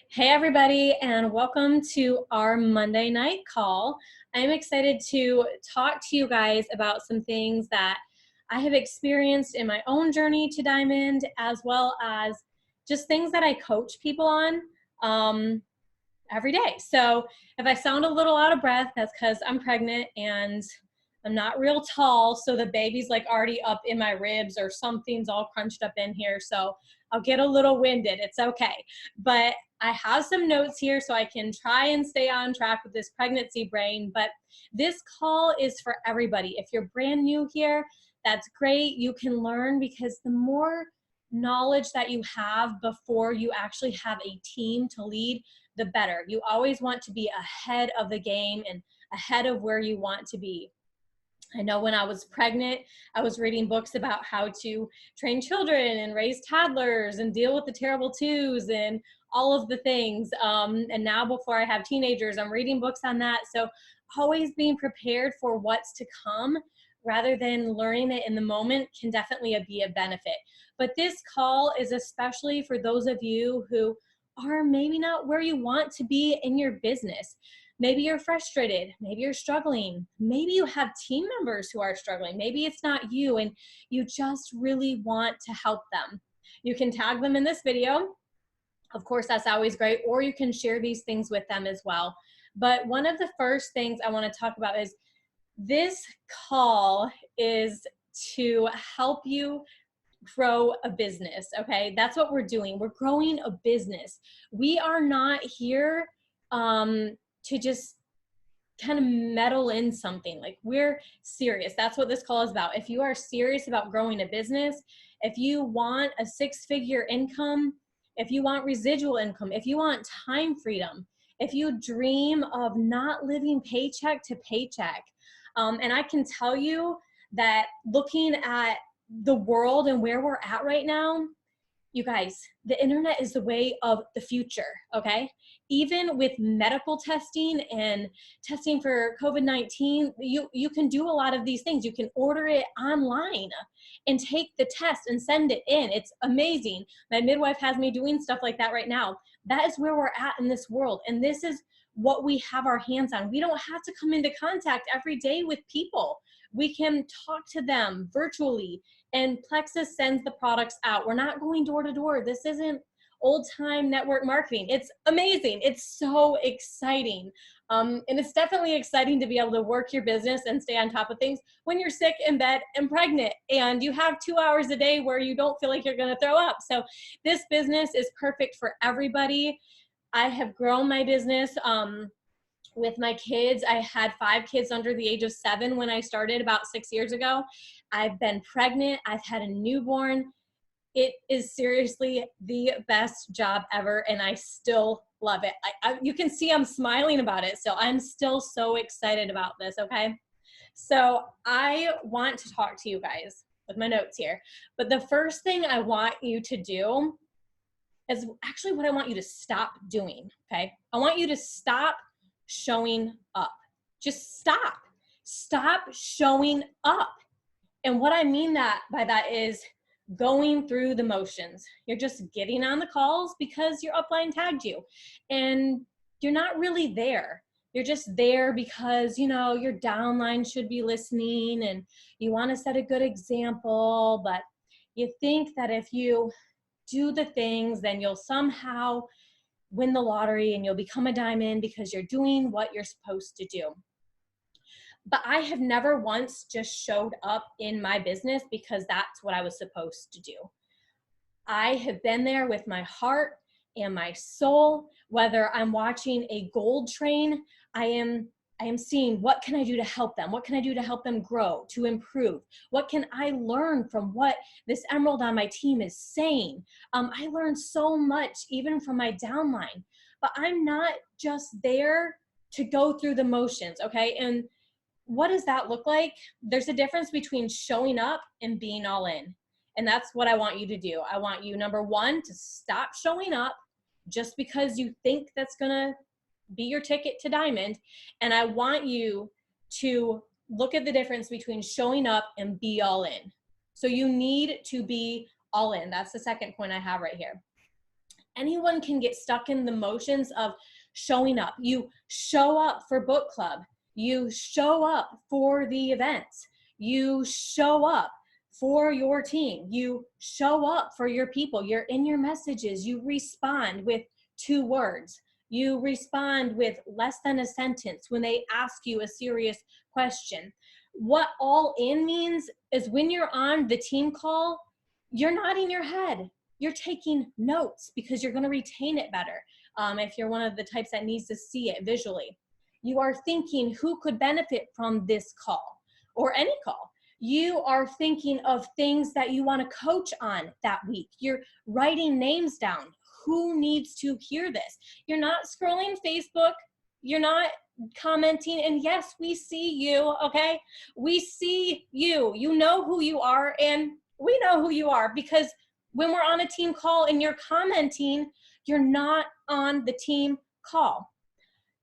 Hey, everybody, and welcome to our Monday night call. I'm excited to talk to you guys about some things that I have experienced in my own journey to Diamond, as well as just things that I coach people on every day. So if I sound a little out of breath, that's because I'm pregnant and I'm not real tall, so the baby's like already up in my ribs or something's all crunched up in here. So I'll get a little winded. It's okay. But I have some notes here so I can try and stay on track with this pregnancy brain. But this call is for everybody. If you're brand new here, that's great. You can learn because the more knowledge that you have before you actually have a team to lead, the better. You always want to be ahead of the game and ahead of where you want to be. I know when I was pregnant, I was reading books about how to train children and raise toddlers and deal with the terrible twos and all of the things. And now before I have teenagers, I'm reading books on that. So always being prepared for what's to come rather than learning it in the moment can definitely be a benefit. But this call is especially for those of you who are maybe not where you want to be in your business. Maybe you're frustrated. Maybe you're struggling. Maybe you have team members who are struggling. Maybe it's not you and you just really want to help them. You can tag them in this video. Of course, that's always great. Or you can share these things with them as well. But one of the first things I want to talk about is this call is to help you grow a business. Okay, that's what we're doing. We're growing a business. We are not here to just kind of meddle in something. Like, we're serious. That's what this call is about. If you are serious about growing a business, if you want a six-figure income, if you want residual income, if you want time freedom, if you dream of not living paycheck to paycheck, and I can tell you that looking at the world and where we're at right now, you guys, the internet is the way of the future, okay? Even with medical testing and testing for COVID-19, you can do a lot of these things. You can order it online and take the test and send it in. It's amazing. My midwife has me doing stuff like that right now. That is where we're at in this world. And this is what we have our hands on. We don't have to come into contact every day with people. We can talk to them virtually, and Plexus sends the products out. We're not going door to door. This isn't old time network marketing. It's amazing. It's so exciting. And it's definitely exciting to be able to work your business and stay on top of things when you're sick in bed and pregnant and you have 2 hours a day where you don't feel like you're going to throw up. So this business is perfect for everybody. I have grown my business with my kids. I had 5 kids under the age of 7 when I started about 6 years ago. I've been pregnant. I've had a newborn. It is seriously the best job ever, and I still love it. You can see I'm smiling about it, so I'm still so excited about this, okay? So I want to talk to you guys with my notes here, but the first thing I want you to do is actually what I want you to stop doing, okay? I want you to stop showing up. Just stop. Stop showing up. And what I mean by that is going through the motions. You're just getting on the calls because your upline tagged you. And you're not really there. You're just there because, you know, your downline should be listening and you want to set a good example, but you think that if you do the things, then you'll somehow win the lottery and you'll become a diamond because you're doing what you're supposed to do. But I have never once just showed up in my business because that's what I was supposed to do. I have been there with my heart and my soul. Whether I'm watching a gold train, I am seeing, what can I do to help them? What can I do to help them grow, to improve? What can I learn from what this emerald on my team is saying? I learned so much even from my downline, but I'm not just there to go through the motions, okay? And what does that look like? There's a difference between showing up and being all in. And that's what I want you to do. I want you, number one, to stop showing up just because you think that's gonna be your ticket to diamond. And I want you to look at the difference between showing up and be all in. So you need to be all in. That's the second point I have right here. Anyone can get stuck in the motions of showing up. You show up for book club. You show up for the events. You show up for your team. You show up for your people. You're in your messages. You respond with 2 words. You respond with less than a sentence when they ask you a serious question. What all in means is when you're on the team call, you're nodding your head. You're taking notes because you're going to retain it better. If you're one of the types that needs to see it visually, you are thinking who could benefit from this call or any call. You are thinking of things that you want to coach on that week. You're writing names down. Who needs to hear this? You're not scrolling Facebook. You're not commenting. And yes, we see you, okay? We see you. You know who you are, and we know who you are, because when we're on a team call and you're commenting, you're not on the team call.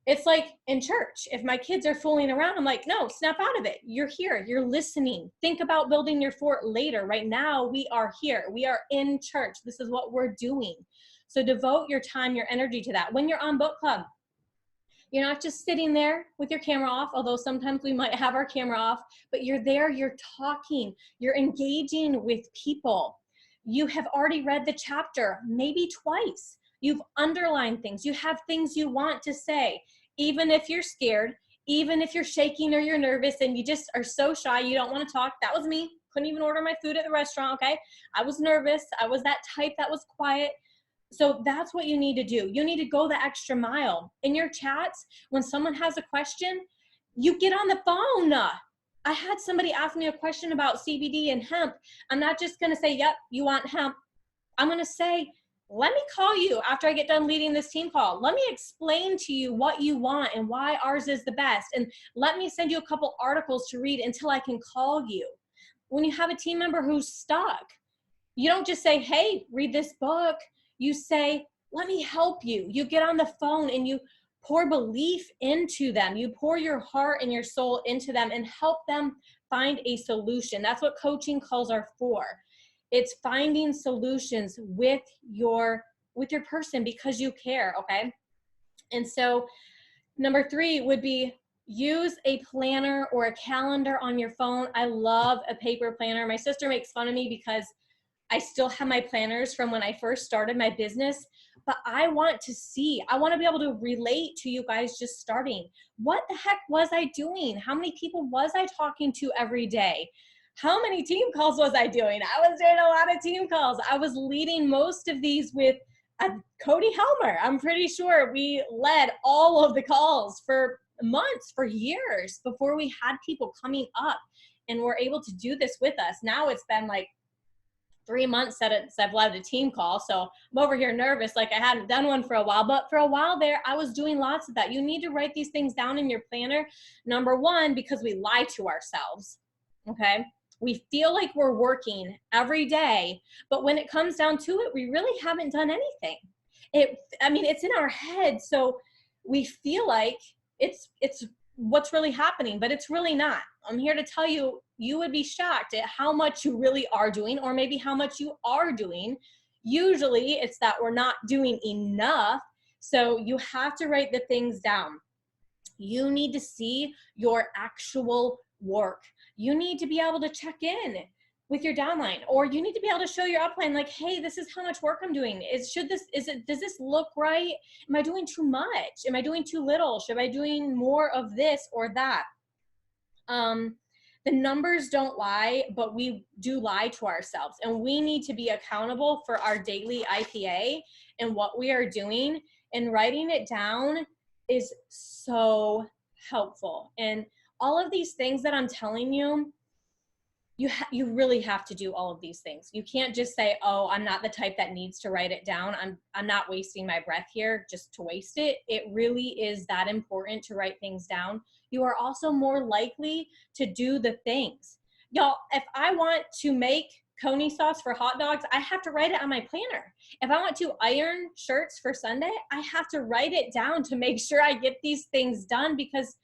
It's like in church. If my kids are fooling around, I'm like, no, snap out of it. You're here. You're listening. Think about building your fort later. Right now, we are here. We are in church. This is what we're doing. So devote your time, your energy to that. When you're on book club, you're not just sitting there with your camera off, although sometimes we might have our camera off, but you're there, you're talking, you're engaging with people. You have already read the chapter, maybe twice. You've underlined things. You have things you want to say, even if you're scared, even if you're shaking or you're nervous and you just are so shy, you don't want to talk. That was me. Couldn't even order my food at the restaurant, okay? I was nervous. I was that type that was quiet. So that's what you need to do. You need to go the extra mile. In your chats, when someone has a question, you get on the phone. I had somebody ask me a question about CBD and hemp. I'm not just going to say, yep, you want hemp. I'm going to say, let me call you after I get done leading this team call. Let me explain to you what you want and why ours is the best. And let me send you a couple articles to read until I can call you. When you have a team member who's stuck, you don't just say, hey, read this book. You say, let me help you. You get on the phone and you pour belief into them. You pour your heart and your soul into them and help them find a solution. That's what coaching calls are for. It's finding solutions with your person because you care, okay? And so number 3 would be use a planner or a calendar on your phone. I love a paper planner. My sister makes fun of me because I still have my planners from when I first started my business, but I want to be able to relate to you guys just starting. What the heck was I doing? How many people was I talking to every day? How many team calls was I doing? I was doing a lot of team calls. I was leading most of these with Cody Helmer. I'm pretty sure we led all of the calls for months, for years before we had people coming up and were able to do this with us. Now it's been like 3 months since I've led a team call. So I'm over here nervous, like I hadn't done one for a while, but for a while there, I was doing lots of that. You need to write these things down in your planner. Number 1, because we lie to ourselves, okay? We feel like we're working every day, but when it comes down to it, we really haven't done anything. It's in our head. So we feel like it's what's really happening, but it's really not. I'm here to tell you, you would be shocked at how much you really are doing, or maybe how much you are doing. Usually it's that we're not doing enough. So you have to write the things down. You need to see your actual work. You need to be able to check in with your downline, or you need to be able to show your upline, like, hey, this is how much work I'm doing. Does this look right? Am I doing too much? Am I doing too little? Should I be doing more of this or that? The numbers don't lie, but we do lie to ourselves, and we need to be accountable for our daily IPA and what we are doing, and writing it down is so helpful. And all of these things that I'm telling you, you really have to do all of these things. You can't just say, oh, I'm not the type that needs to write it down. I'm not wasting my breath here just to waste it. It really is that important to write things down. You are also more likely to do the things. Y'all, if I want to make coney sauce for hot dogs, I have to write it on my planner. If I want to iron shirts for Sunday, I have to write it down to make sure I get these things done, because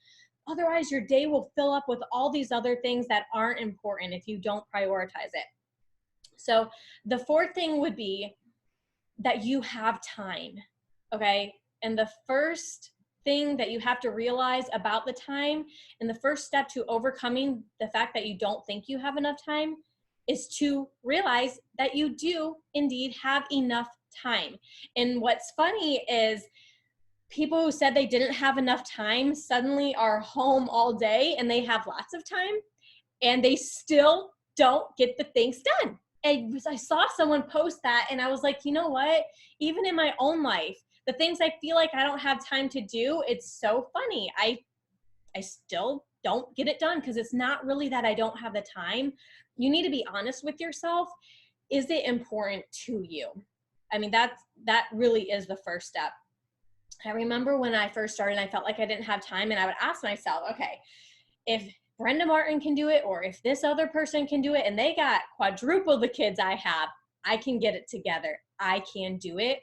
otherwise your day will fill up with all these other things that aren't important if you don't prioritize it. So the 4th thing would be that you have time, okay? And the first thing that you have to realize about the time, and the first step to overcoming the fact that you don't think you have enough time, is to realize that you do indeed have enough time. And what's funny is people who said they didn't have enough time suddenly are home all day and they have lots of time, and they still don't get the things done. And I saw someone post that and I was like, you know what? Even in my own life, the things I feel like I don't have time to do, it's so funny. I still don't get it done because it's not really that I don't have the time. You need to be honest with yourself. Is it important to you? I mean, that really is the first step. I remember when I first started, I felt like I didn't have time, and I would ask myself, okay, if Brenda Martin can do it, or if this other person can do it, and they got quadruple the kids I have, I can get it together. I can do it.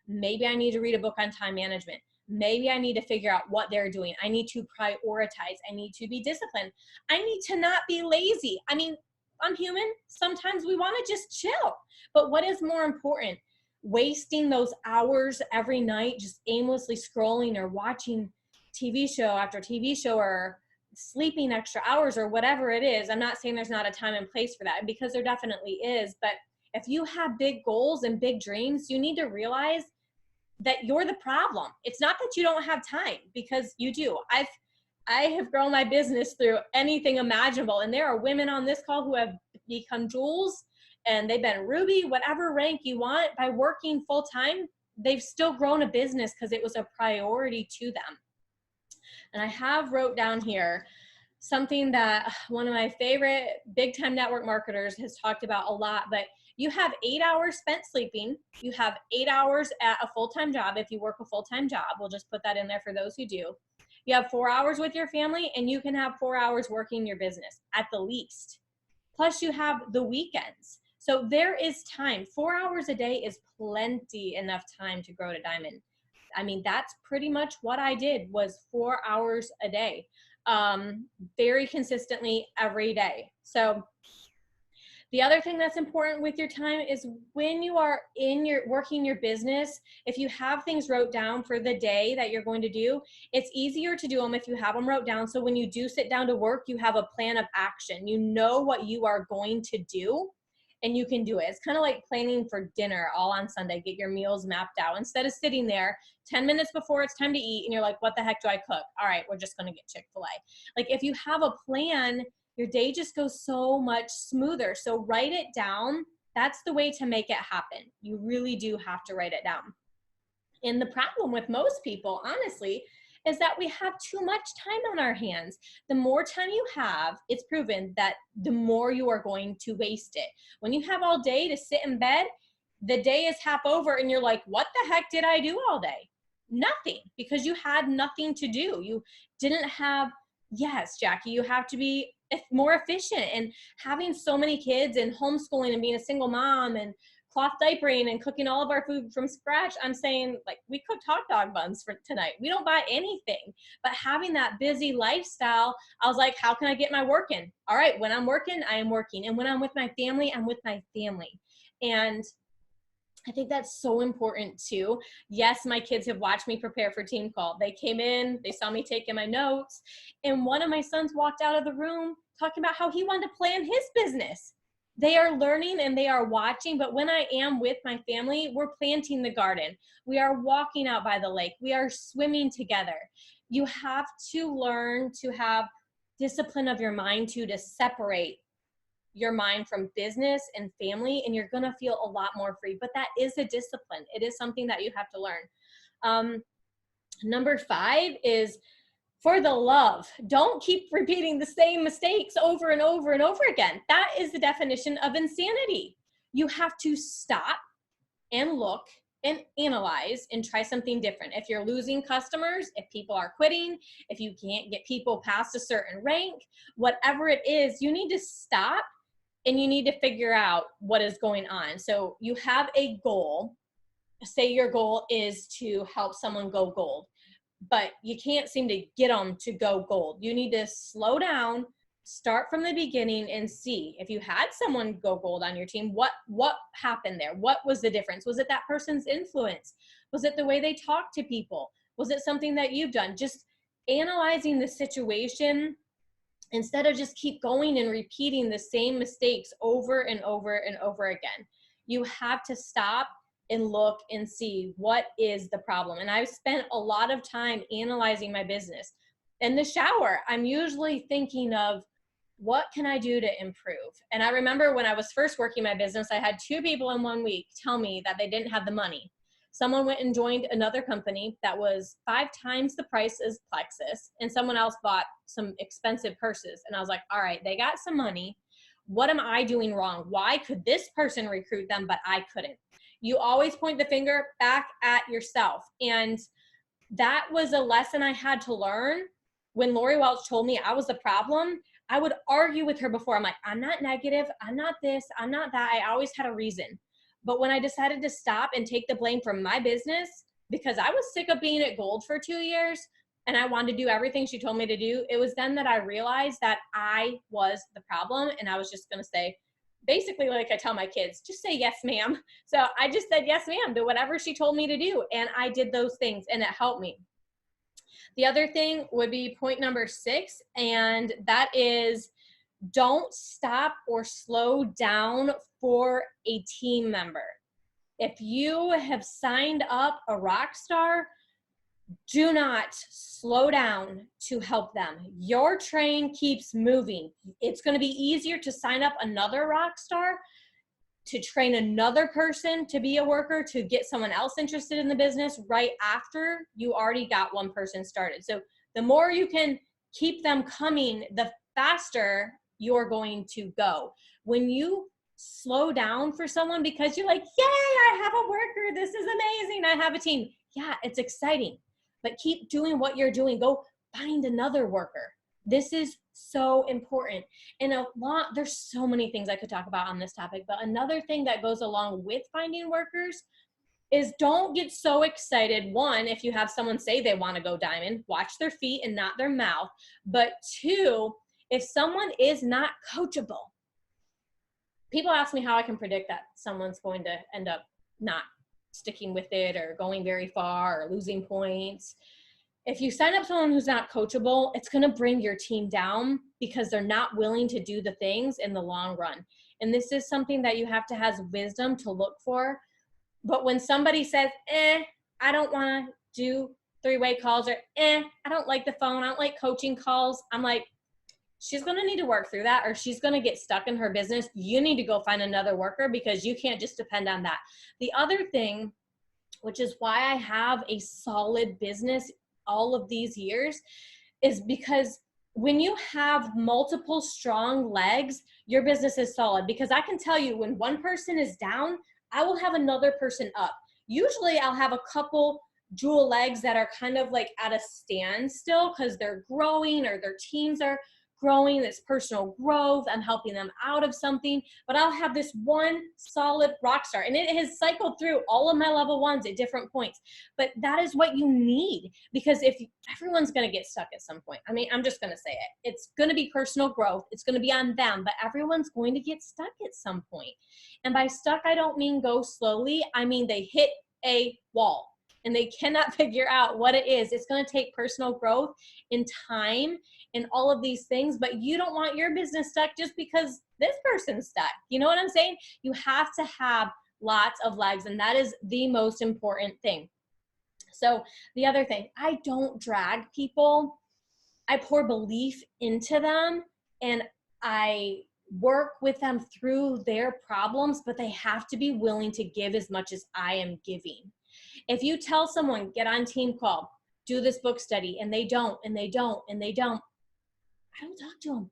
Maybe I need to read a book on time management. Maybe I need to figure out what they're doing. I need to prioritize. I need to be disciplined. I need to not be lazy. I mean, I'm human. Sometimes we want to just chill. But what is more important? Wasting those hours every night just aimlessly scrolling or watching TV show after TV show, or sleeping extra hours, or whatever it is. I'm not saying there's not a time and place for that, because there definitely is. But if you have big goals and big dreams, you need to realize that you're the problem. It's not that you don't have time, because you do. I have grown my business through anything imaginable. And there are women on this call who have become Jules, and they've been Ruby, whatever rank you want, by working full time. They've still grown a business because it was a priority to them. And I have wrote down here something that one of my favorite big time network marketers has talked about a lot, but you have 8 hours spent sleeping. You have 8 hours at a full-time job. If you work a full-time job, we'll just put that in there for those who do. You have 4 hours with your family, and you can have 4 hours working your business at the least. Plus you have the weekends. So there is time. 4 hours a day is plenty enough time to grow to diamond. I mean, that's pretty much what I did, was 4 hours a day, very consistently every day. So the other thing that's important with your time is when you are working your business, if you have things wrote down for the day that you're going to do, it's easier to do them if you have them wrote down. So when you do sit down to work, you have a plan of action. You know what you are going to do, and you can do it. It's kind of like planning for dinner all on Sunday. Get your meals mapped out instead of sitting there 10 minutes before it's time to eat and you're like, what the heck do I cook? All right, we're just going to get Chick-fil-A. Like, if you have a plan, your day just goes so much smoother. So write it down. That's the way to make it happen. You really do have to write it down. And the problem with most people, honestly, is that we have too much time on our hands. The more time you have, it's proven that the more you are going to waste it. When you have all day to sit in bed, the day is half over and you're like, what the heck did I do all day? Nothing, because you had nothing to do. You didn't have, yes, Jackie, you have to be more efficient. And having so many kids and homeschooling and being a single mom and cloth diapering and cooking all of our food from scratch, I'm saying, like, we cooked hot dog buns for tonight. We don't buy anything. But having that busy lifestyle, I was like, how can I get my work in? All right, when I'm working, I am working. And when I'm with my family, I'm with my family. And I think that's so important too. Yes, my kids have watched me prepare for team call. They came in, they saw me taking my notes, and one of my sons walked out of the room talking about how he wanted to plan his business. They are learning and they are watching, but when I am with my family, we're planting the garden. We are walking out by the lake. We are swimming together. You have to learn to have discipline of your mind to separate your mind from business and family, and you're going to feel a lot more free. But that is a discipline. It is something that you have to learn. Number 5 is, for the love, don't keep repeating the same mistakes over and over and over again. That is the definition of insanity. You have to stop and look and analyze and try something different. If you're losing customers, if people are quitting, if you can't get people past a certain rank, whatever it is, you need to stop and you need to figure out what is going on. So you have a goal. Say your goal is to help someone go gold, but you can't seem to get them to go gold. You need to slow down, start from the beginning and see if you had someone go gold on your team, what happened there? What was the difference? Was it that person's influence? Was it the way they talk to people? Was it something that you've done? Just analyzing the situation instead of just keep going and repeating the same mistakes over and over and over again. You have to stop and look and see what is the problem. And I've spent a lot of time analyzing my business. In the shower, I'm usually thinking of, what can I do to improve? And I remember when I was first working my business, I had 2 people in 1 week tell me that they didn't have the money. Someone went and joined another company that was 5 times the price as Plexus, and someone else bought some expensive purses. And I was like, all right, they got some money. What am I doing wrong? Why could this person recruit them, but I couldn't? You always point the finger back at yourself. And that was a lesson I had to learn. When Lori Welch told me I was the problem, I would argue with her before. I'm like, I'm not negative. I'm not this. I'm not that. I always had a reason. But when I decided to stop and take the blame for my business, because I was sick of being at gold for 2 years and I wanted to do everything she told me to do, it was then that I realized that I was the problem. And I was just going to say, basically, like I tell my kids, just say yes, ma'am. So I just said yes, ma'am, to whatever she told me to do. And I did those things and it helped me. The other thing would be point number 6, and that is, don't stop or slow down for a team member. If you have signed up a rock star, do not slow down to help them. Your train keeps moving. It's going to be easier to sign up another rock star, to train another person to be a worker, to get someone else interested in the business right after you already got one person started. So the more you can keep them coming, the faster you're going to go. When you slow down for someone because you're like, yay, I have a worker, this is amazing, I have a team. Yeah, it's exciting, but keep doing what you're doing. Go find another worker. This is so important. And there's so many things I could talk about on this topic, but another thing that goes along with finding workers is, don't get so excited. 1, if you have someone say they want to go diamond, watch their feet and not their mouth. But 2, if someone is not coachable, people ask me how I can predict that someone's going to end up not sticking with it or going very far or losing points. If you sign up someone who's not coachable, it's going to bring your team down because they're not willing to do the things in the long run. And this is something that you have to have wisdom to look for. But when somebody says, I don't want to do 3-way calls, or I don't like the phone, I don't like coaching calls, I'm like, she's going to need to work through that, or she's going to get stuck in her business. You need to go find another worker because you can't just depend on that. The other thing, which is why I have a solid business all of these years, is because when you have multiple strong legs, your business is solid. Because I can tell you, when one person is down, I will have another person up. Usually I'll have a couple dual legs that are kind of like at a standstill because they're growing or their teams are growing, this personal growth, I'm helping them out of something, but I'll have this one solid rock star, and it has cycled through all of my level 1s at different points. But that is what you need, because if everyone's going to get stuck at some point, I mean, I'm just going to say it, it's going to be personal growth, it's going to be on them, but everyone's going to get stuck at some point. And by stuck, I don't mean go slowly, I mean they hit a wall and they cannot figure out what it is. It's going to take personal growth and time and all of these things, but you don't want your business stuck just because this person's stuck. You know what I'm saying? You have to have lots of legs, and that is the most important thing. So the other thing, I don't drag people. I pour belief into them, and I work with them through their problems, but they have to be willing to give as much as I am giving. If you tell someone, get on team call, do this book study, and they don't, and they don't, and they don't, I don't talk to them.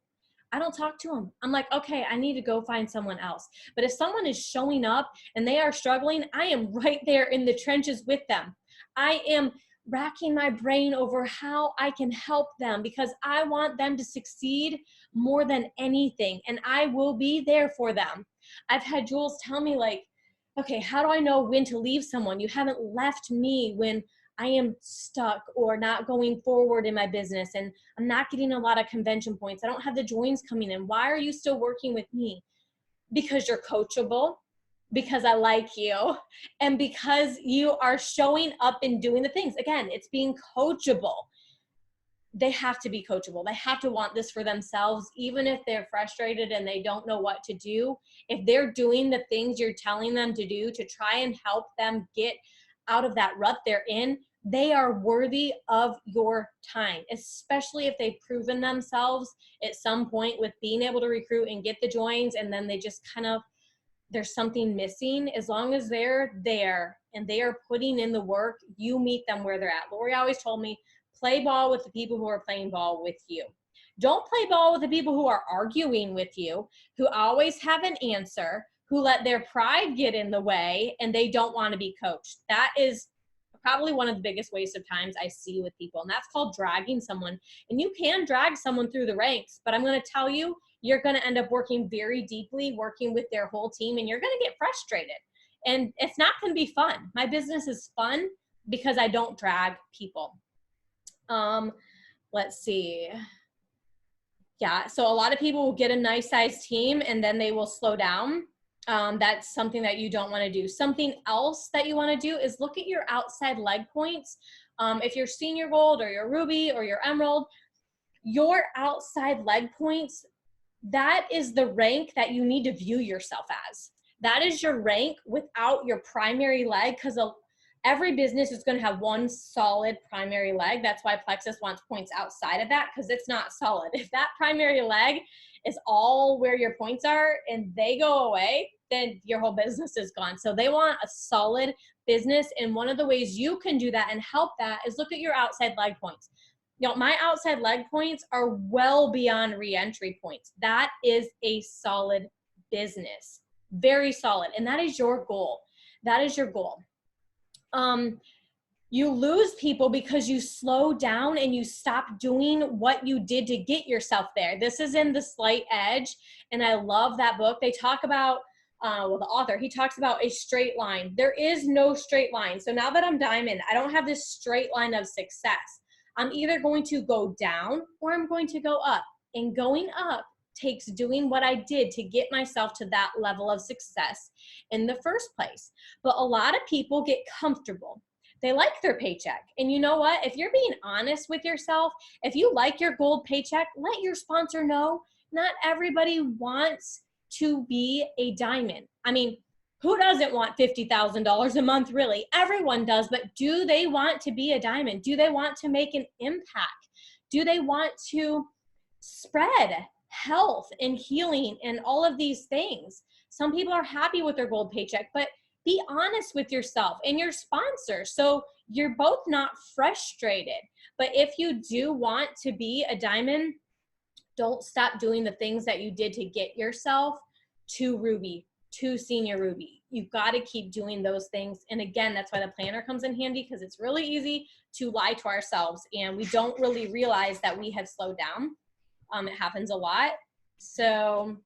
I don't talk to them. I'm like, okay, I need to go find someone else. But if someone is showing up and they are struggling, I am right there in the trenches with them. I am racking my brain over how I can help them because I want them to succeed more than anything. And I will be there for them. I've had Jules tell me, like, okay, how do I know when to leave someone? You haven't left me when I am stuck or not going forward in my business and I'm not getting a lot of convention points. I don't have the joins coming in. Why are you still working with me? Because you're coachable, because I like you, and because you are showing up and doing the things. Again, it's being coachable. They have to be coachable. They have to want this for themselves, even if they're frustrated and they don't know what to do. If they're doing the things you're telling them to do to try and help them get out of that rut they're in, they are worthy of your time, especially if they've proven themselves at some point with being able to recruit and get the joins, and then they just kind of, there's something missing. As long as they're there and they are putting in the work, you meet them where they're at. Lori always told me, play ball with the people who are playing ball with you. Don't play ball with the people who are arguing with you, who always have an answer, who let their pride get in the way and they don't want to be coached. That is probably one of the biggest waste of times I see with people, and that's called dragging someone. And you can drag someone through the ranks, but I'm going to tell you, you're going to end up working very deeply, working with their whole team, and you're going to get frustrated. And it's not going to be fun. My business is fun because I don't drag people. Let's see. Yeah, so a lot of people will get a nice sized team and then they will slow down. That's something that you don't want to do. Something else that you want to do is look at your outside leg points. If you're senior gold or you're ruby or you're emerald, your outside leg points, that is the rank that you need to view yourself as. That is your rank without your primary leg, because every business is going to have one solid primary leg. That's why Plexus wants points outside of that, because it's not solid. If that primary leg is all where your points are and they go away, then your whole business is gone. So they want a solid business. And one of the ways you can do that and help that is look at your outside leg points. You know, my outside leg points are well beyond re-entry points. That is a solid business, very solid. And that is your goal. That is your goal. You lose people because you slow down and you stop doing what you did to get yourself there. This is in The Slight Edge, and I love that book. They talk about, well, the author, he talks about a straight line. There is no straight line. So now that I'm diamond, I don't have this straight line of success. I'm either going to go down or I'm going to go up. And going up takes doing what I did to get myself to that level of success in the first place. But a lot of people get comfortable. They like their paycheck. And you know what? If you're being honest with yourself, if you like your gold paycheck, let your sponsor know. Not everybody wants to be a diamond. I mean, who doesn't want $50,000 a month, really? Everyone does, but do they want to be a diamond? Do they want to make an impact? Do they want to spread health and healing and all of these things? Some people are happy with their gold paycheck, but be honest with yourself and your sponsor so you're both not frustrated. But if you do want to be a diamond, don't stop doing the things that you did to get yourself to ruby, to senior ruby. You've got to keep doing those things. And again, that's why the planner comes in handy, because it's really easy to lie to ourselves and we don't really realize that we have slowed down. It happens a lot. So,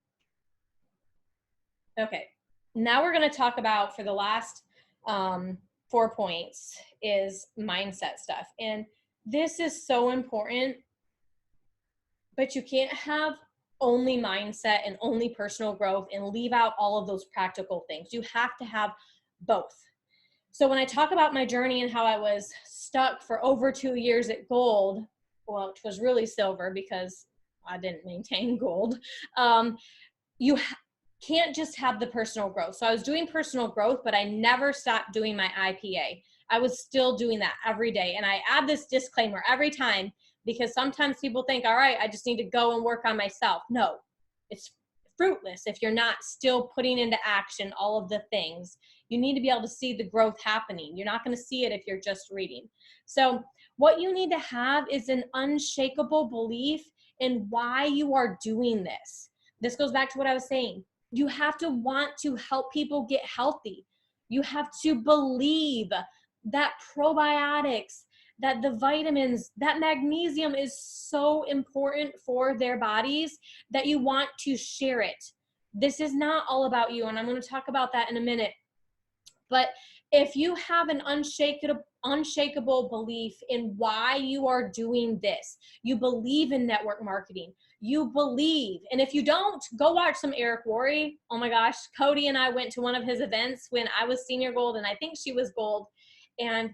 okay. Now we're going to talk about, for the last 4 points, is mindset stuff. And this is so important, but you can't have only mindset and only personal growth and leave out all of those practical things. You have to have both. So when I talk about my journey and how I was stuck for over 2 years at gold, well, it was really silver because I didn't maintain gold. You can't just have the personal growth. So I was doing personal growth, but I never stopped doing my IPA. I was still doing that every day. And I add this disclaimer every time, because sometimes people think, all right, I just need to go and work on myself. No, it's fruitless if you're not still putting into action all of the things. You need to be able to see the growth happening. You're not going to see it if you're just reading. So what you need to have is an unshakable belief in why you are doing this. This goes back to what I was saying. You have to want to help people get healthy. You have to believe that probiotics, that the vitamins, that magnesium is so important for their bodies that you want to share it. This is not all about you, and I'm going to talk about that in a minute. But if you have an unshakable belief in why you are doing this. You believe in network marketing. You believe. And if you don't, go watch some Eric Worre. Oh my gosh, Cody and I went to one of his events when I was senior gold and I think she was gold. And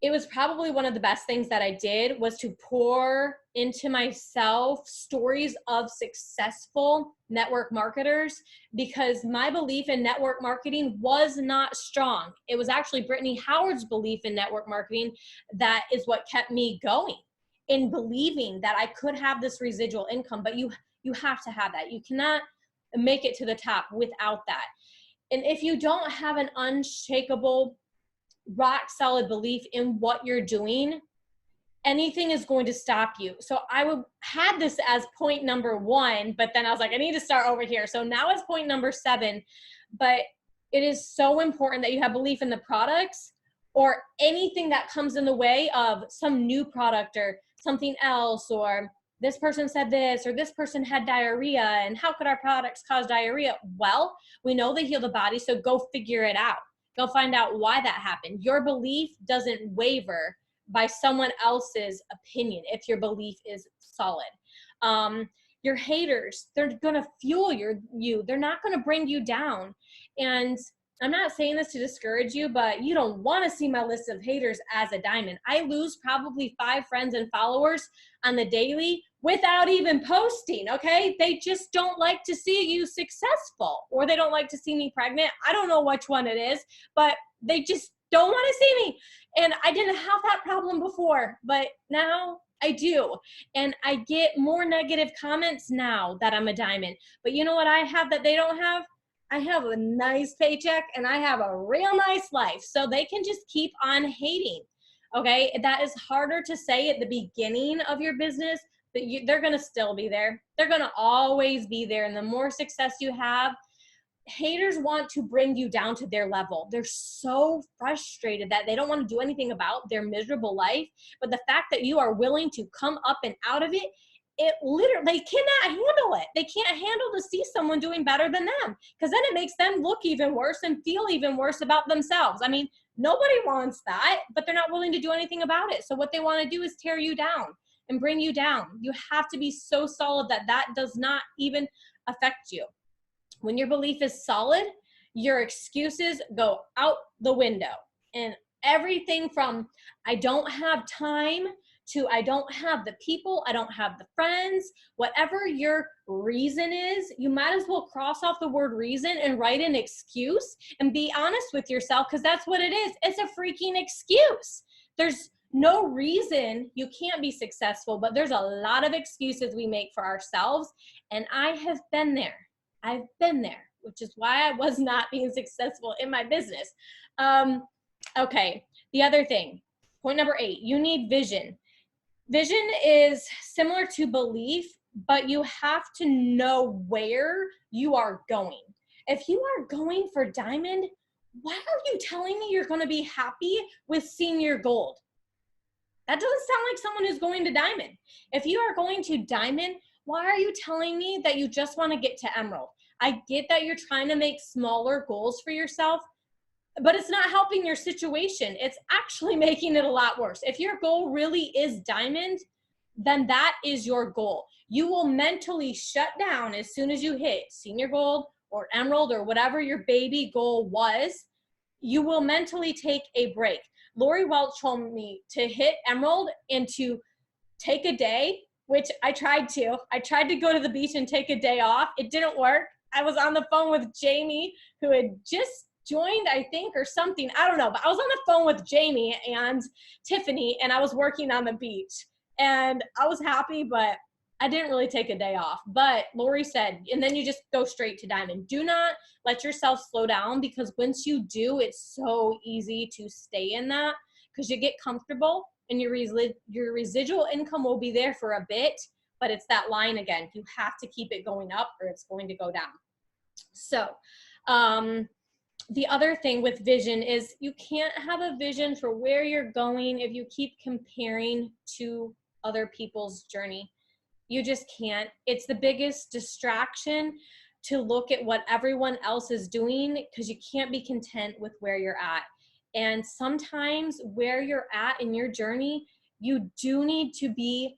it was probably one of the best things that I did, was to pour into myself stories of successful network marketers, because my belief in network marketing was not strong. It was actually Brittany Howard's belief in network marketing that is what kept me going, in believing that I could have this residual income. But you have to have that. You cannot make it to the top without that. And if you don't have an unshakable, rock solid belief in what you're doing, anything is going to stop you. So I had this as point number 1, but then I was like, I need to start over here. So now it's point number 7. But it is so important that you have belief in the products, or anything that comes in the way of some new product or something else, or this person said this, or this person had diarrhea, and how could our products cause diarrhea? Well, we know they heal the body, so go figure it out. Go find out why that happened. Your belief doesn't waver by someone else's opinion if your belief is solid. Your haters, they're gonna fuel you. They're not gonna bring you down. And I'm not saying this to discourage you, but you don't want to see my list of haters as a diamond. I lose probably 5 friends and followers on the daily without even posting, okay? They just don't like to see you successful, or they don't like to see me pregnant. I don't know which one it is, but they just don't want to see me. And I didn't have that problem before, but now I do. And I get more negative comments now that I'm a diamond. But you know what I have that they don't have? I have a nice paycheck and I have a real nice life. So they can just keep on hating. Okay. That is harder to say at the beginning of your business, but they're going to still be there. They're going to always be there. And the more success you have, haters want to bring you down to their level. They're so frustrated that they don't want to do anything about their miserable life. But the fact that you are willing to come up and out of it, it literally, they cannot handle it. They can't handle to see someone doing better than them, because then it makes them look even worse and feel even worse about themselves. I mean, nobody wants that, but they're not willing to do anything about it. So what they want to do is tear you down and bring you down. You have to be so solid that that does not even affect you. When your belief is solid, your excuses go out the window. And everything from I don't have time to I don't have the people, I don't have the friends, whatever your reason is, you might as well cross off the word reason and write an excuse and be honest with yourself, because that's what it is. It's a freaking excuse. There's no reason you can't be successful, but there's a lot of excuses we make for ourselves. And I have been there. I've been there, which is why I was not being successful in my business. Okay, the other thing, point number 8, you need vision. Vision is similar to belief, but you have to know where you are going. If you are going for diamond, why are you telling me you're going to be happy with senior gold? That doesn't sound like someone who's going to diamond. If you are going to diamond, why are you telling me that you just want to get to emerald? I get that you're trying to make smaller goals for yourself, but it's not helping your situation. It's actually making it a lot worse. If your goal really is diamond, then that is your goal. You will mentally shut down as soon as you hit senior gold or emerald or whatever your baby goal was. You will mentally take a break. Lori Welch told me to hit emerald and to take a day, which I tried to. I tried to go to the beach and take a day off. It didn't work. I was on the phone with Jamie, who had just joined, I think, or something. I don't know, but I was on the phone with Jamie and Tiffany, and I was working on the beach. And I was happy, but I didn't really take a day off. But Lori said, and then you just go straight to diamond. Do not let yourself slow down, because once you do, it's so easy to stay in that, because you get comfortable and your residual income will be there for a bit, but it's that line again. You have to keep it going up or it's going to go down. So, the other thing with vision is you can't have a vision for where you're going if you keep comparing to other people's journey. You just can't. It's the biggest distraction to look at what everyone else is doing, because you can't be content with where you're at. And sometimes where you're at in your journey, you do need to be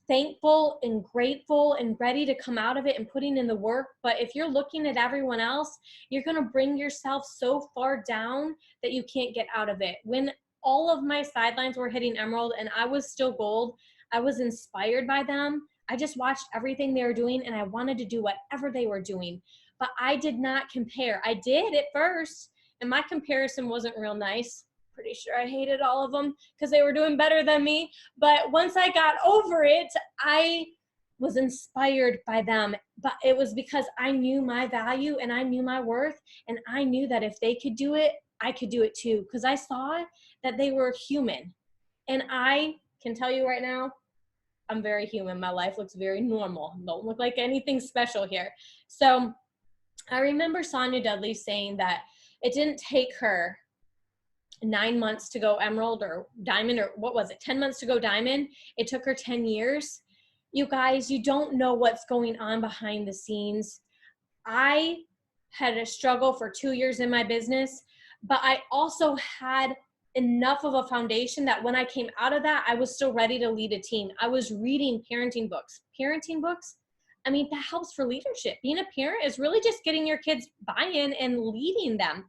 thankful and grateful and ready to come out of it and putting in the work. But if you're looking at everyone else, you're going to bring yourself so far down that you can't get out of it. When all of my sidelines were hitting emerald and I was still gold, I was inspired by them. I just watched everything they were doing and I wanted to do whatever they were doing. But I did not compare. I did at first, and my comparison wasn't real nice. Pretty sure I hated all of them because they were doing better than me. But once I got over it, I was inspired by them. But it was because I knew my value and I knew my worth. And I knew that if they could do it, I could do it too. Because I saw that they were human. And I can tell you right now, I'm very human. My life looks very normal. Don't look like anything special here. So I remember Sonia Dudley saying that it didn't take her 9 months to go emerald or diamond, or what was it, 10 months to go diamond. It took her 10 years. You guys, you don't know what's going on behind the scenes. I had a struggle for 2 years in my business, but I also had enough of a foundation that when I came out of that, I was still ready to lead a team. I was reading parenting books. Parenting books, I mean, that helps for leadership. Being a parent is really just getting your kids buy-in and leading them.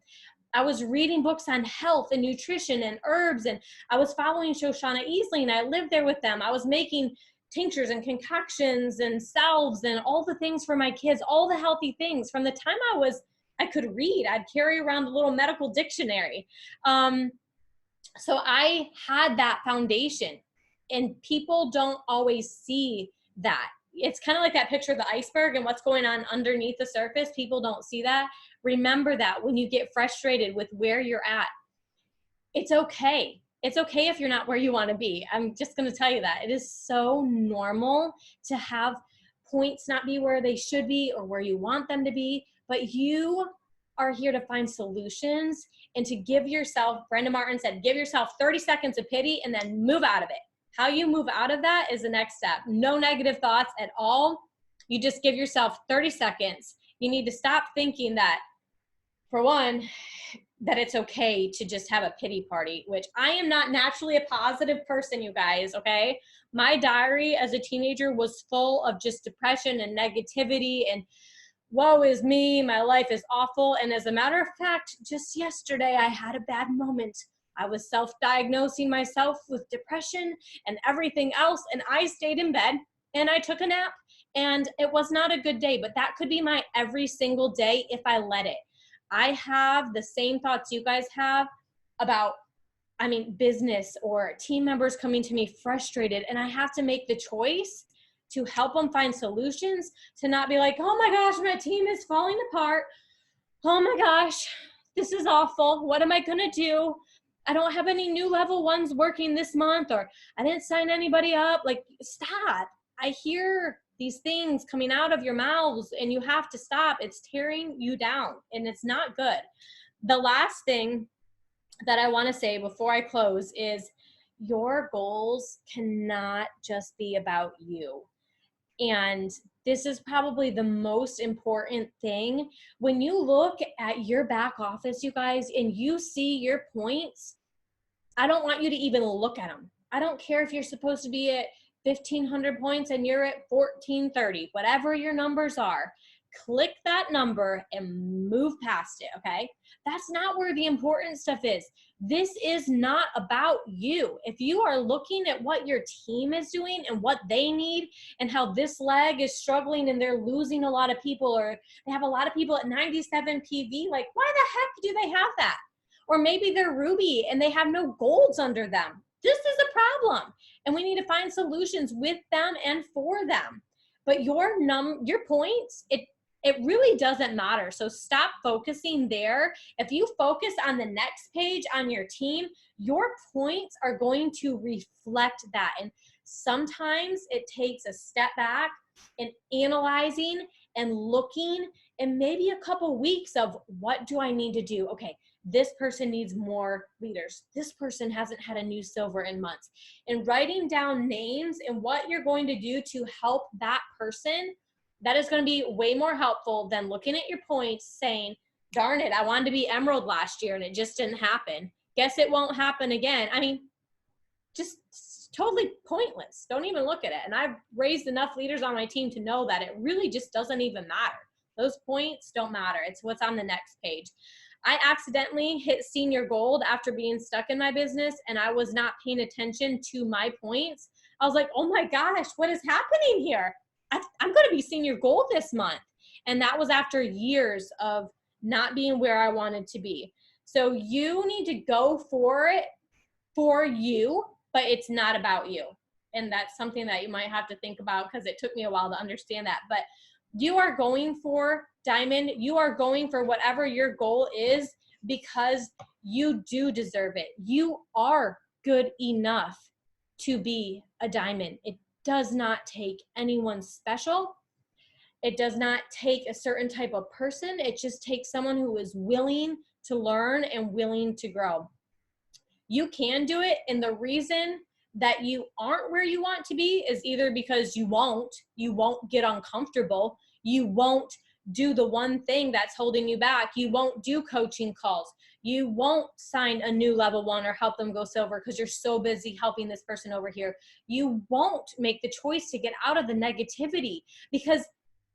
I was reading books on health and nutrition and herbs, and I was following Shoshana Easley, and I lived there with them. I was making tinctures and concoctions and salves and all the things for my kids, all the healthy things. From the time I could read, I'd carry around a little medical dictionary. So I had that foundation, and people don't always see that. It's kind of like that picture of the iceberg and what's going on underneath the surface. People don't see that. Remember that when you get frustrated with where you're at, it's okay. It's okay if you're not where you want to be. I'm just going to tell you that. It is so normal to have points not be where they should be or where you want them to be, but you are here to find solutions and to give yourself, Brenda Martin said, give yourself 30 seconds of pity and then move out of it. How you move out of that is the next step. No negative thoughts at all. You just give yourself 30 seconds. You need to stop thinking that, for one, that it's okay to just have a pity party, which I am not naturally a positive person, you guys, okay? My diary as a teenager was full of just depression and negativity and woe is me, my life is awful. And as a matter of fact, just yesterday I had a bad moment. I was self-diagnosing myself with depression and everything else, and I stayed in bed and I took a nap, and it was not a good day, but that could be my every single day if I let it. I have the same thoughts you guys have about, business or team members coming to me frustrated, and I have to make the choice to help them find solutions, to not be like, oh my gosh, my team is falling apart. Oh my gosh, this is awful. What am I gonna do? I don't have any new level ones working this month, or I didn't sign anybody up. Like, stop. I hear these things coming out of your mouths and you have to stop. It's tearing you down and it's not good. The last thing that I want to say before I close is your goals cannot just be about you. And this is probably the most important thing. When you look at your back office, you guys, and you see your points, I don't want you to even look at them. I don't care if you're supposed to be at 1,500 points and you're at 1,430, whatever your numbers are. Click that number and move past it, okay? That's not where the important stuff is. This is not about you. If you are looking at what your team is doing and what they need and how this leg is struggling and they're losing a lot of people, or they have a lot of people at 97 PV, like, why the heck do they have that? Or maybe they're ruby and they have no golds under them. This is a problem, and we need to find solutions with them and for them. But your points, it really doesn't matter. So stop focusing there. If you focus on the next page on your team, your points are going to reflect that. And sometimes it takes a step back and analyzing and looking, and maybe a couple weeks of, what do I need to do? Okay, this person needs more leaders. This person hasn't had a new silver in months. And writing down names and what you're going to do to help that person, that is going to be way more helpful than looking at your points saying, darn it, I wanted to be emerald last year and it just didn't happen. Guess it won't happen again. I mean, just totally pointless. Don't even look at it. And I've raised enough leaders on my team to know that it really just doesn't even matter. Those points don't matter. It's what's on the next page. I accidentally hit senior gold after being stuck in my business, and I was not paying attention to my points. I was like, oh my gosh, what is happening here? I'm going to be senior gold this month. And that was after years of not being where I wanted to be. So you need to go for it for you, but it's not about you. And that's something that you might have to think about, because it took me a while to understand that. But you are going for diamond. You are going for whatever your goal is, because you do deserve it. You are good enough to be a diamond. It does not take anyone special. It does not take a certain type of person. It just takes someone who is willing to learn and willing to grow. You can do it. And the reason that you aren't where you want to be is either because you won't get uncomfortable. You won't do the one thing that's holding you back. You won't do coaching calls. You won't sign a new level 1 or help them go silver because you're so busy helping this person over here. You won't make the choice to get out of the negativity, because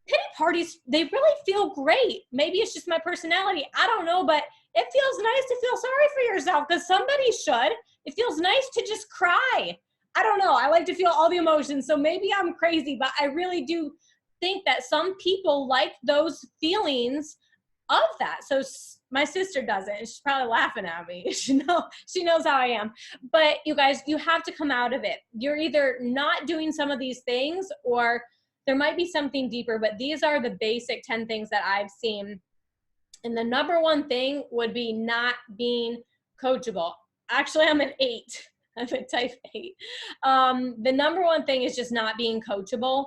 pity parties, they really feel great. Maybe it's just my personality. I don't know, but it feels nice to feel sorry for yourself, because somebody should. It feels nice to just cry. I don't know. I like to feel all the emotions. So maybe I'm crazy, but I really do think that some people like those feelings of that. So my sister doesn't. She's probably laughing at me. She knows how I am. But you guys, you have to come out of it. You're either not doing some of these things, or there might be something deeper, but these are the basic 10 things that I've seen. And the number one thing would be not being coachable. Actually, I'm an 8. I'm a type 8. The number one thing is just not being coachable,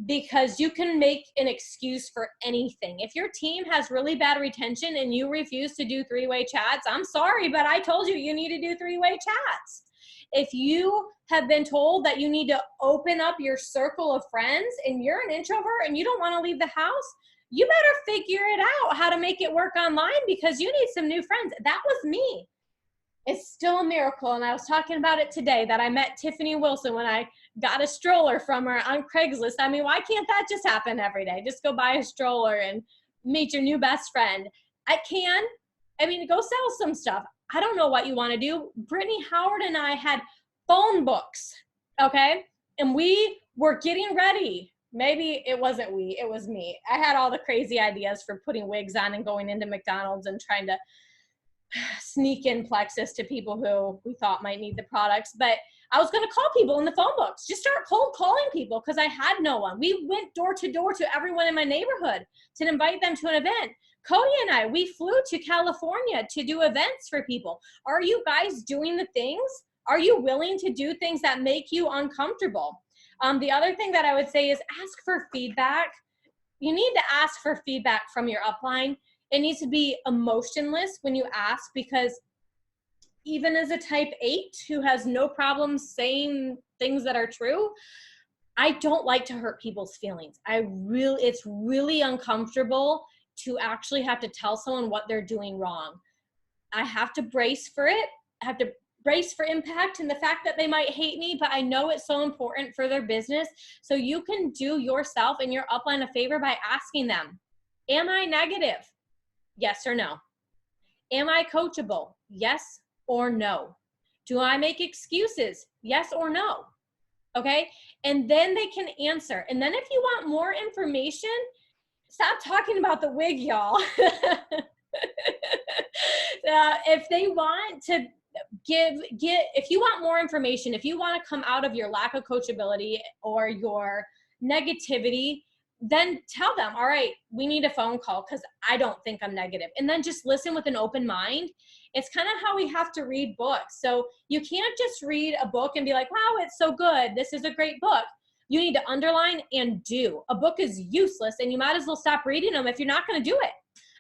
because you can make an excuse for anything. If your team has really bad retention and you refuse to do 3-way chats, I'm sorry, but I told you need to do 3-way chats. If you have been told that you need to open up your circle of friends and you're an introvert and you don't want to leave the house, you better figure it out how to make it work online, because you need some new friends. That was me. It's still a miracle. And I was talking about it today, that I met Tiffany Wilson when I got a stroller from her on Craigslist. I mean, why can't that just happen every day? Just go buy a stroller and meet your new best friend. I mean, go sell some stuff. I don't know what you want to do. Brittany Howard and I had phone books, okay? And we were getting ready. Maybe it wasn't it was me. I had all the crazy ideas for putting wigs on and going into McDonald's and trying to sneak in Plexus to people who we thought might need the products. But I was going to call people in the phone books, just start cold calling people, because I had no one. We went door to door to everyone in my neighborhood to invite them to an event. Cody and I, we flew to California to do events for people. Are you guys doing the things? Are you willing to do things that make you uncomfortable? The other thing that I would say is ask for feedback. You need to ask for feedback from your upline. It needs to be emotionless when you ask, because even as a type 8 who has no problem saying things that are true, I don't like to hurt people's feelings. It's really uncomfortable to actually have to tell someone what they're doing wrong. I have to brace for it. I have to brace for impact and the fact that they might hate me, but I know it's so important for their business. So you can do yourself and your upline a favor by asking them, am I negative? Yes or no. Am I coachable? Yes or no. Do I make excuses? Yes or no. Okay. And then they can answer. And then if you want more information, stop talking about the wig, y'all. If they want to if you want more information, if you want to come out of your lack of coachability or your negativity, then tell them, all right, we need a phone call because I don't think I'm negative. And then just listen with an open mind. It's kind of how we have to read books. So you can't just read a book and be like, wow, it's so good. This is a great book. You need to underline and do. A book is useless and you might as well stop reading them if you're not going to do it.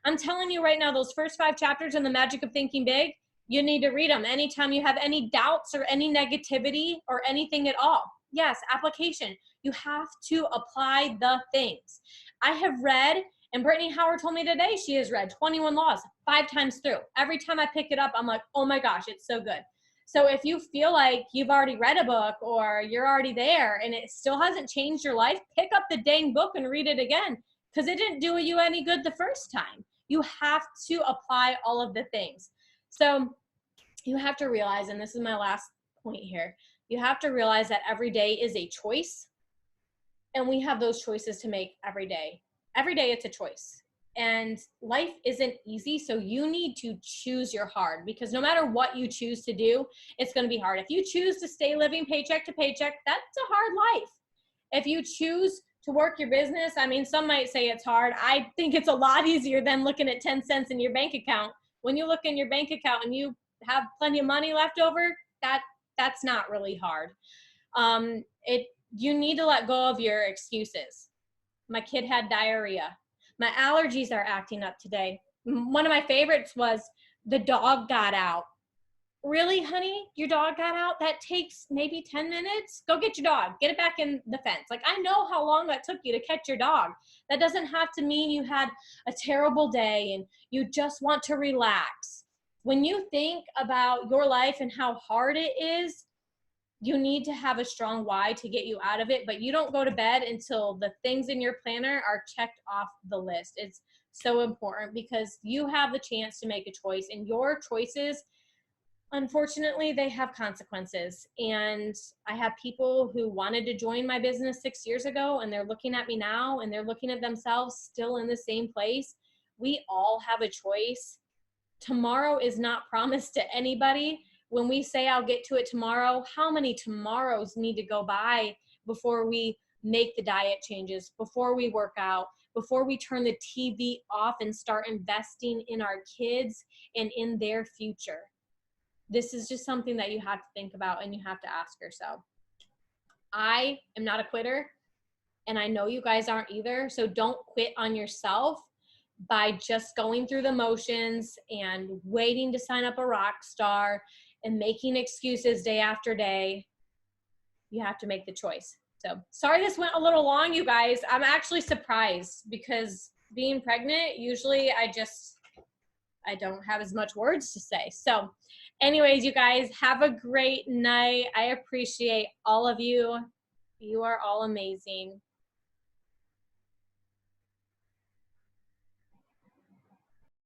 I'm telling you right now, those first 5 chapters in The Magic of Thinking Big, you need to read them anytime you have any doubts or any negativity or anything at all. Yes, application. You have to apply the things. I have read And Brittany Howard told me today she has read 21 Laws 5 times through. Every time I pick it up, I'm like, oh my gosh, it's so good. So if you feel like you've already read a book or you're already there and it still hasn't changed your life, pick up the dang book and read it again, because it didn't do you any good the first time. You have to apply all of the things. So you have to realize, and this is my last point here, you have to realize that every day is a choice, and we have those choices to make every day. Every day it's a choice. And life isn't easy, so you need to choose your hard, because no matter what you choose to do, it's going to be hard. If you choose to stay living paycheck to paycheck, that's a hard life. If you choose to work your business, I mean, some might say it's hard. I think it's a lot easier than looking at 10 cents in your bank account. When you look in your bank account and you have plenty of money left over, that's not really hard. You need to let go of your excuses. My kid had diarrhea. My allergies are acting up today. One of my favorites was the dog got out. Really, honey? Your dog got out? That takes maybe 10 minutes? Go get your dog. Get it back in the fence. Like, I know how long that took you to catch your dog. That doesn't have to mean you had a terrible day and you just want to relax. When you think about your life and how hard it is, you need to have a strong why to get you out of it, but you don't go to bed until the things in your planner are checked off the list. It's so important because you have the chance to make a choice, and your choices, unfortunately, they have consequences. And I have people who wanted to join my business 6 years ago, and they're looking at me now, and they're looking at themselves still in the same place. We all have a choice. Tomorrow is not promised to anybody. When we say I'll get to it tomorrow, how many tomorrows need to go by before we make the diet changes, before we work out, before we turn the TV off and start investing in our kids and in their future? This is just something that you have to think about and you have to ask yourself. I am not a quitter, and I know you guys aren't either. So don't quit on yourself by just going through the motions and waiting to sign up a rock star and making excuses day after day. You have to make the choice. So sorry this went a little long, you guys. I'm actually surprised because being pregnant, usually I don't have as much words to say. So anyways, you guys, have a great night. I appreciate all of you. You are all amazing.